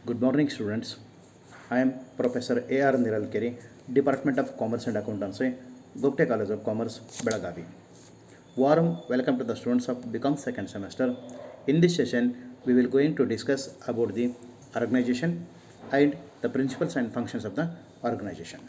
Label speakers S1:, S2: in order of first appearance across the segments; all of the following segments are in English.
S1: Good morning, students. I am Professor A.R. Niralkeri, Department of Commerce and Accountancy, Gupta College of Commerce, Belagavi. Warm welcome to the students of Become second semester. In this session, we will going to discuss about the organization and the principles and functions of the organization.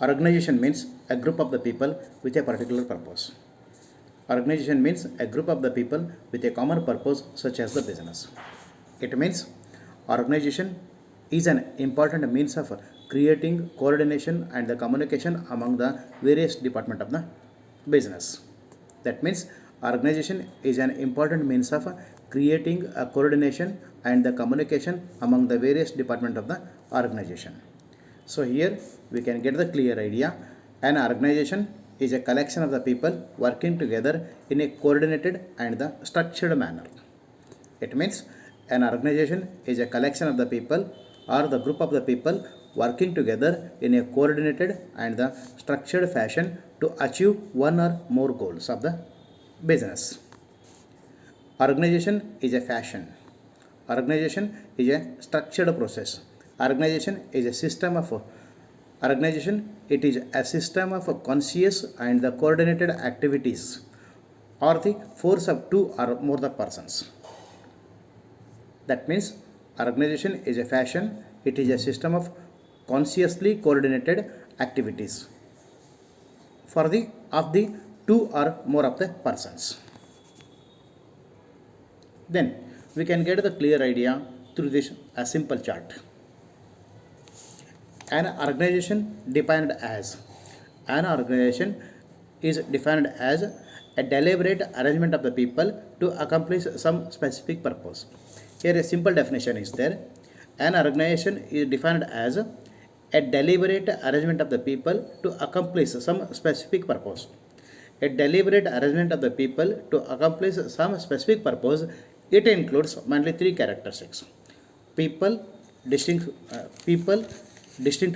S1: Organization means a group of the people with a particular purpose. Organization means a group of the people with a common purpose such as the business. It means organization is an important means of creating coordination and the communication among the various departments of the business. That means organization is an important means of creating a coordination and the communication among the various departments of the organization. So here we can get the clear idea. An organization is a collection of the people working together in a coordinated and the structured manner. It means an organization is a collection of the people or the group of the people working together in a coordinated and the structured fashion to achieve one or more goals of the business. Organization is a fashion. Organization is a structured process. Organization is a system of organization. It is a system of conscious and the coordinated activities or the force of two or more the persons. That means organization is a fashion. It is a system of consciously coordinated activities for the of the two or more of the persons. Then we can get the clear idea through this a simple chart. An organization is defined as a deliberate arrangement of the people to accomplish some specific purpose. Here a simple definition is there. An organization is defined as a deliberate arrangement of the people to accomplish some specific purpose. A deliberate arrangement of the people to accomplish some specific purpose. It includes mainly three characteristics: people, distinct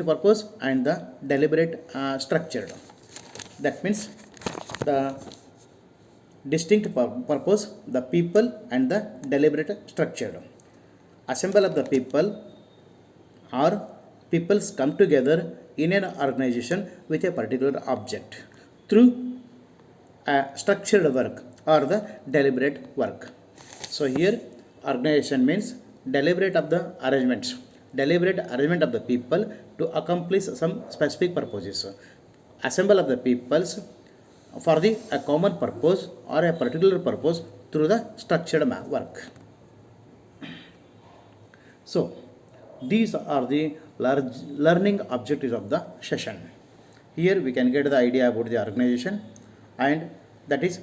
S1: purpose, and the deliberate structured. That means the distinct purpose, the people, and the deliberate structured. Assemble of the people or peoples come together in an organization with a particular object through a structured work or the deliberate work. So here organization means deliberate of the arrangements, deliberate arrangement of the people to accomplish some specific purposes. Assemble of the peoples for a common purpose or a particular purpose through the structured work. So these are the learning objectives of the session. Here we can get the idea about the organization, and that is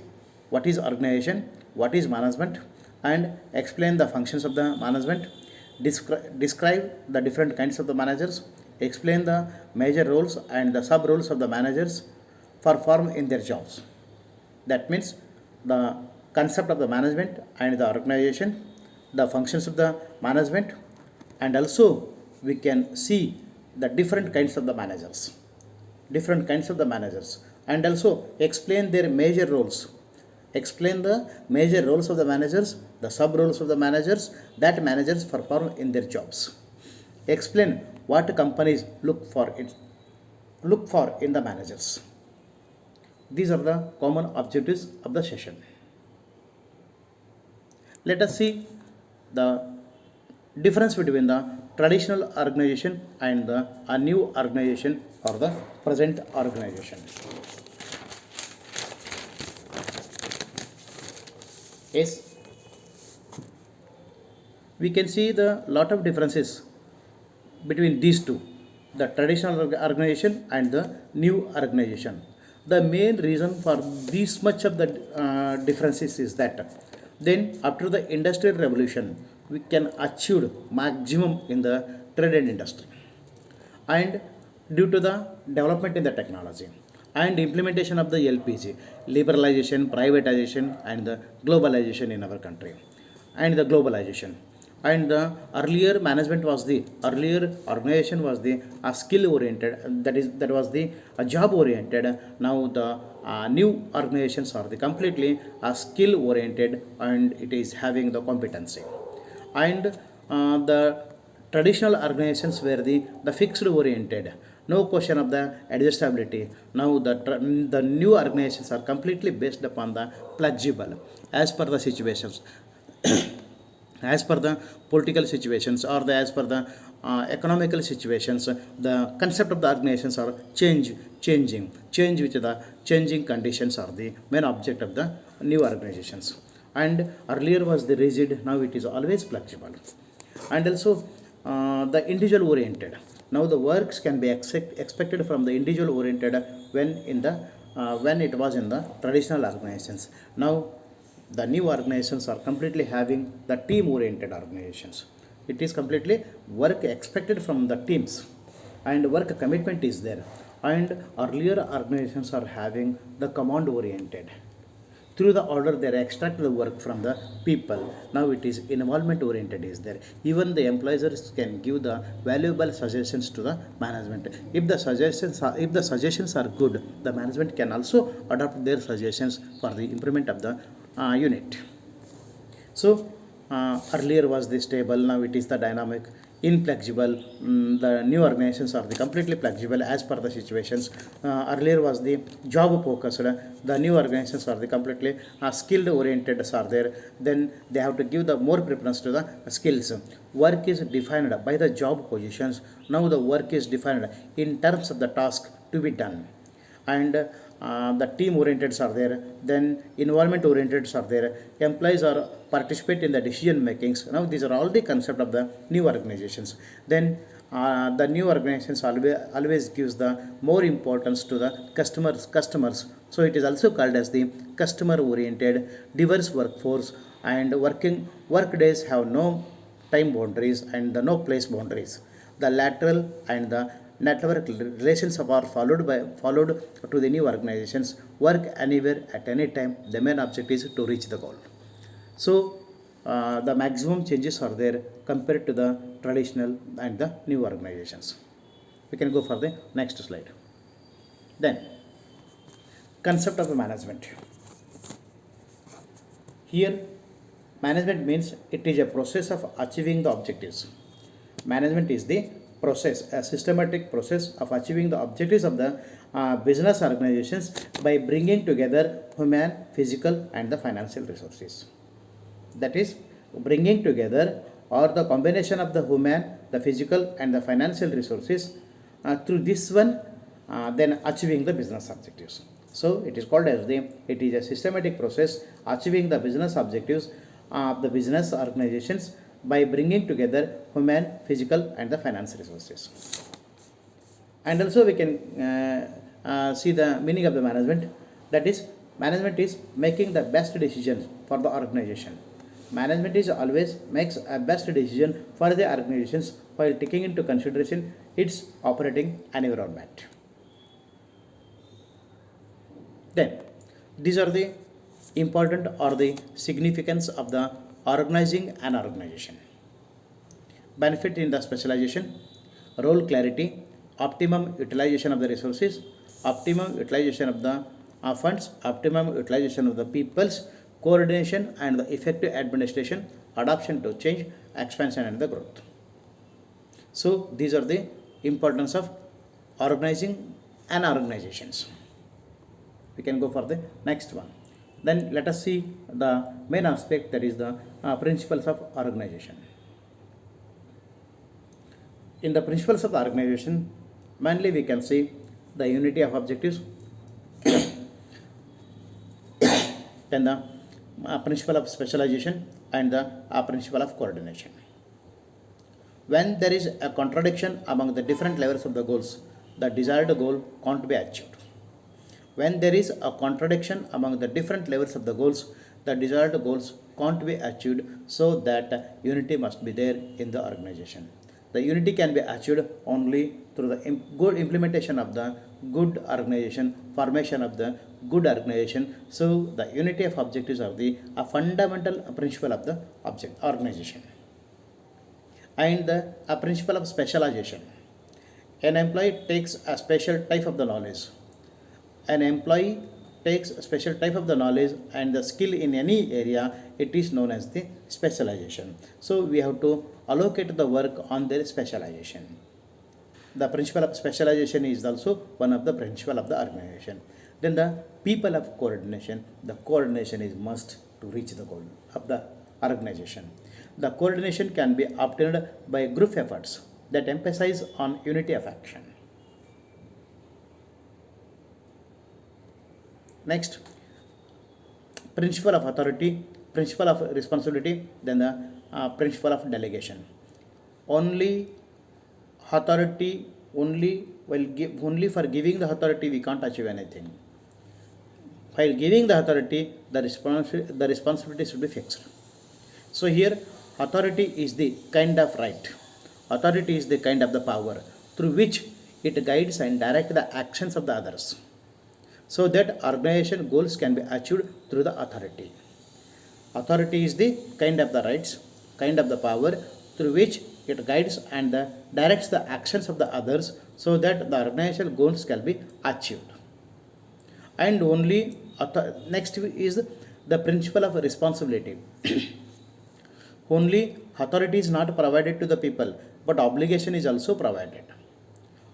S1: what is organization, what is management, and explain the functions of the management, describe the different kinds of the managers, explain the major roles and the sub roles of the managers perform in their jobs. That means the concept of the management and the organization, the functions of the management, and also we can see the different kinds of the managers, and also explain their major roles. Explain the major roles of the managers, the sub roles of the managers that managers perform in their jobs. Explain what companies look for in the managers. These are the common objectives of the session. Let us see the difference between the traditional organization and a new organization or the present organization. Yes, we can see the lot of differences between these two, the traditional organization and the new organization. The main reason for this much of the differences is that then after the industrial revolution we can achieve maximum in the trade and industry, and due to the development in the technology and implementation of the LPG, liberalization, privatization, and the globalization in our country, and the globalization. And the earlier organization was the skill oriented, that was the job oriented. Now the new organizations are the completely skill oriented and it is having the competency. And the traditional organizations were the fixed oriented, no question of the adjustability. Now the new organizations are completely based upon the flexible as per the situations, as per the political situations or as per the economical situations. The concept of the organizations are change with the changing conditions are the main object of the new organizations. And earlier was the rigid, now it is always flexible. And also the individual oriented, now the works can be expected from the individual oriented when it was in the traditional organizations. Now the new organizations are completely having the team oriented organizations. It is completely work expected from the teams and work commitment is there. And earlier organizations are having the command oriented, through the order they extract the work from the people. Now it is involvement oriented is there. Even the employers can give the valuable suggestions to the management. If the suggestions are good, the management can also adopt their suggestions for the improvement of the unit. So earlier was the stable, now it is the dynamic, inflexible. The new organizations are the completely flexible as per the situations. Earlier was the job focused. The new organizations are the completely skilled oriented are there. Then they have to give the more preference to the skills. Work is defined by the job positions. Now the work is defined in terms of the task to be done. And the team orienteds are there, then involvement orienteds are there, employees are participate in the decision makings. Now these are all the concept of the new organizations. Then the new organizations always gives the more importance to the customers. So it is also called as the customer oriented diverse workforce. And work days have no time boundaries and the no place boundaries. The lateral and the network relations are followed to the new organizations. Work anywhere at any time, the main object is to reach the goal. So the maximum changes are there compared to the traditional and the new organizations. We can go for the next slide. Then concept of management. Here management means it is a process of achieving the objectives. Management is the process, a systematic process of achieving the objectives of the business organizations by bringing together human, physical, and the financial resources. That is, bringing together or the combination of the human, the physical, and the financial resources through this one, then achieving the business objectives. So it is called as it is a systematic process achieving the business objectives of the business organizations by bringing together human, physical, and the financial resources. And also we can see the meaning of the management. That is, management is making the best decisions for the organization. Management is always makes a best decision for the organizations while taking into consideration its operating environment. Then these are the important or the significance of the organizing an organization. Benefit in the specialization, role clarity, optimum utilization of the resources, optimum utilization of the funds, optimum utilization of the people's, coordination and the effective administration, adoption to change, expansion and the growth. So these are the importance of organizing an organizations. We can go for the next one. Then let us see the main aspect, that is the principles of organization. In the principles of the organization, mainly we can see the unity of objectives, then the principle of specialization and the principle of coordination. When there is a contradiction among the different levels of the goals, the desired goal can't be achieved. When there is a contradiction among the different levels of the goals, the desired goals can't be achieved, so that unity must be there in the organization. The unity can be achieved only through the good implementation of the good organization, formation of the good organization. So the unity of objectives are the fundamental principle of the organization. And the principle of specialization. An employee takes a special type of the knowledge. An employee takes a special type of the knowledge and the skill in any area, it is known as the specialization. So we have to allocate the work on their specialization. The principle of specialization is also one of the principle of the organization. Then the people of coordination. The coordination is must to reach the goal of the organization. The coordination can be obtained by group efforts that emphasize on unity of action. Next, principle of authority, principle of responsibility, then the principle of delegation. Only authority, only for giving the authority we can't achieve anything. While giving the authority, the responsibility should be fixed. So here, authority is the kind of right. Authority is the kind of the power through which it guides and directs the actions of the others, so that organization goals can be achieved through the authority. Authority is the kind of the rights, kind of the power through which it guides and directs the actions of the others, so that the organizational goals can be achieved. And only next is the principle of responsibility. Only authority is not provided to the people, but obligation is also provided.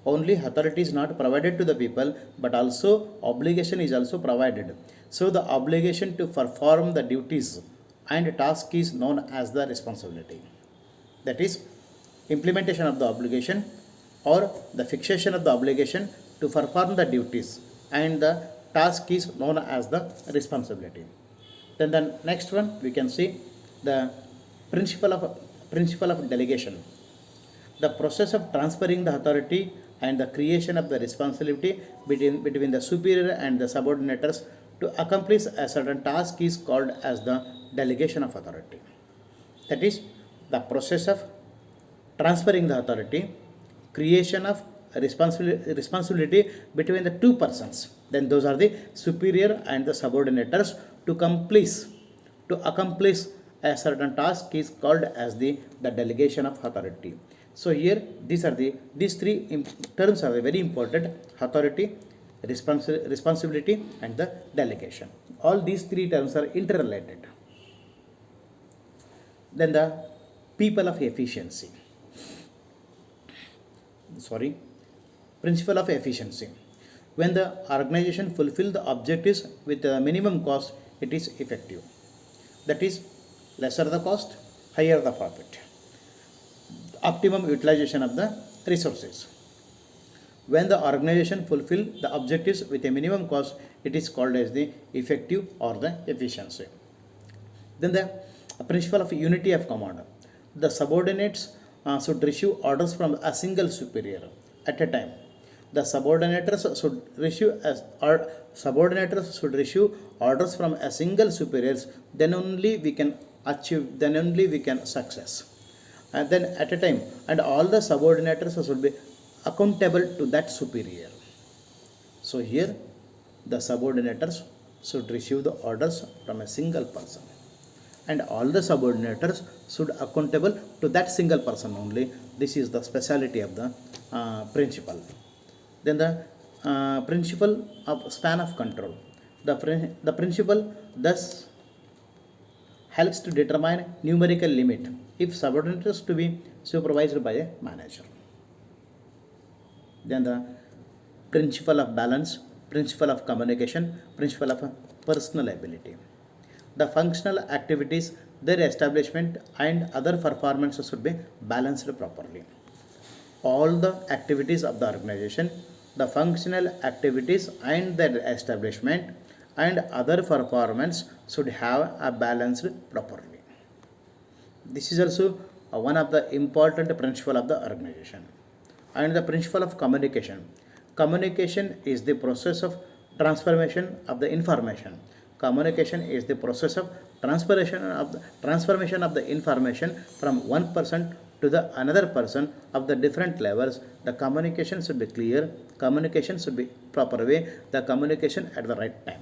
S1: Only authority is not provided to the people, but also obligation is also provided. So the obligation to perform the duties and task is known as the responsibility. That is, implementation of the obligation or the fixation of the obligation to perform the duties and the task is known as the responsibility. Then the next one we can see the principle of delegation. The process of transferring the authority and the creation of the responsibility between the superior and the subordinates to accomplish a certain task is called as the delegation of authority. That is, the process of transferring the authority, creation of responsibility between the two persons, then those are the superior and the subordinates to accomplish a certain task is called as the delegation of authority. So here these three terms are very important: authority, responsibility, and the delegation. All these three terms are interrelated. Then the people of efficiency. Principle of efficiency. When the organization fulfills the objectives with the minimum cost, it is effective. That is, lesser the cost, higher the profit. Optimum utilization of the resources. When the organization fulfills the objectives with a minimum cost, it is called as the effective or the efficiency. Then the principle of unity of command. The subordinates should receive orders from a single superior at a time. The subordinates should receive orders from a single superiors. Then only we can achieve. Then only we can success. And then at a time, and all the subordinates should be accountable to that superior. So here, the subordinates should receive the orders from a single person, and all the subordinates should accountable to that single person only. This is the speciality of the principle. Then the principle of span of control. The principle thus helps to determine numerical limit if subordinates to be supervised by a manager. Then the principle of balance, principle of communication, principle of personal ability. The functional activities, their establishment and other performances should be balanced properly. All the activities of the organization, the functional activities and their establishment and other performance should have a balanced properly. This is also one of the important principle of the organization. And the principle of communication. Communication is the process of transformation of the information. Communication is the process of transformation of the information from one person to the another person of the different levels. The communication should be clear. Communication should be proper way. The communication at the right time.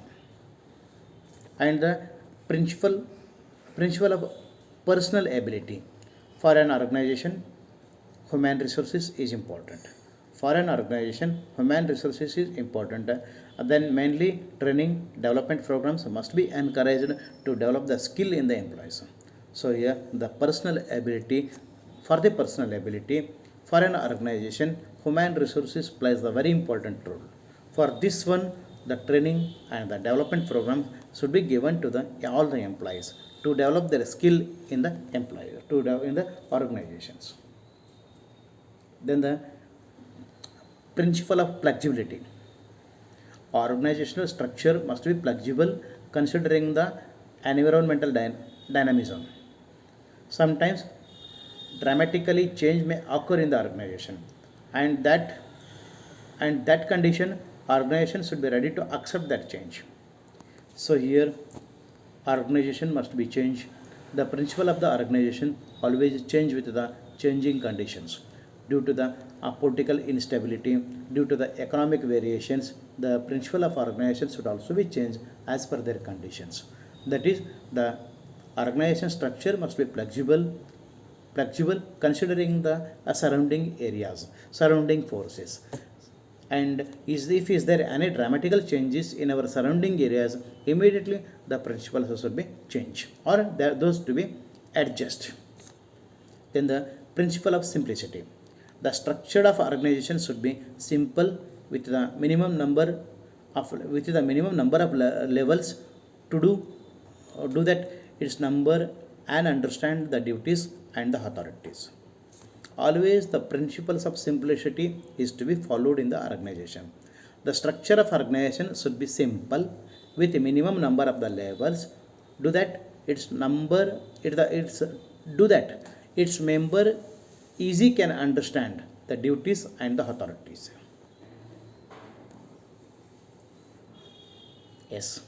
S1: And the principle of personal ability. For an organization, human resources is important. for an organization, human resources is important. Then mainly training development programs must be encouraged to develop the skill in the employees. So here the personal ability, for the personal ability for an organization, human resources plays a very important role. For this one, the training and the development program should be given to the all the employees to develop their skill in the employer in the organizations. Then the principle of flexibility. Organizational structure must be flexible considering the environmental dynamism. Sometimes dramatically change may occur in the organization, and that condition organization should be ready to accept that change. So here organization must be changed. The principle of the organization always change with the changing conditions. Due to the political instability, due to the economic variations, the principle of organization should also be changed as per their conditions. That is, the organization structure must be flexible considering the surrounding areas, surrounding forces. And if there any dramatical changes in our surrounding areas, immediately the principles should be changed or those to be adjust. Then the principle of simplicity. The structure of organization should be simple with the minimum number of levels to do that its number and understand the duties and the authorities. Always the principles of simplicity is to be followed in the organization. The structure of organization should be simple with a minimum number of the levels. Do that its number it's do that its member easy can understand the duties and the authorities. Yes.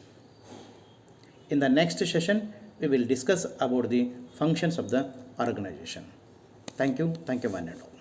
S1: In the next session, we will discuss about the functions of the organization. Thank you, one and all.